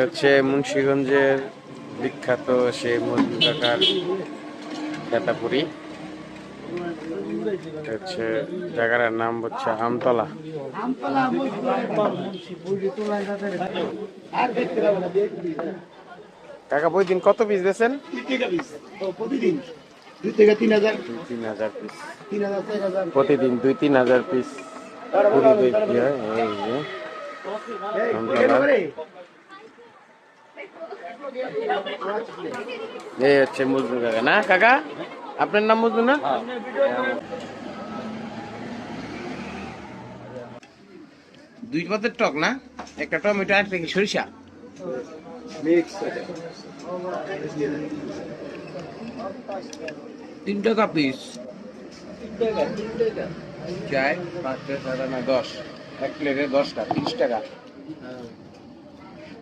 হচ্ছে মুন্সিগঞ্জের বিখ্যাত সেই মজনু কাকার খেতাপুরি। হচ্ছে জায়গাটার নাম হচ্ছে আমতলা। কাকা প্রতিদিন কত পিস বেছেন? প্রতিদিন 2 থেকে 3,000 3,000 পিস প্রতিদিন, 2-3,000 পিস পুরি বিক্রি হয়। এই যে আমতলা, এই হচ্ছে মজনু কাকা না? কাকা আপনার নাম মজনু না? দুই পাতের টক না, একটা টমেটো আর থেকে সরিষা মিক্স 3 টাকা পিস। 4, 5, 6, 7, 8, 10, এক প্লেটে 10টা 30 টাকা।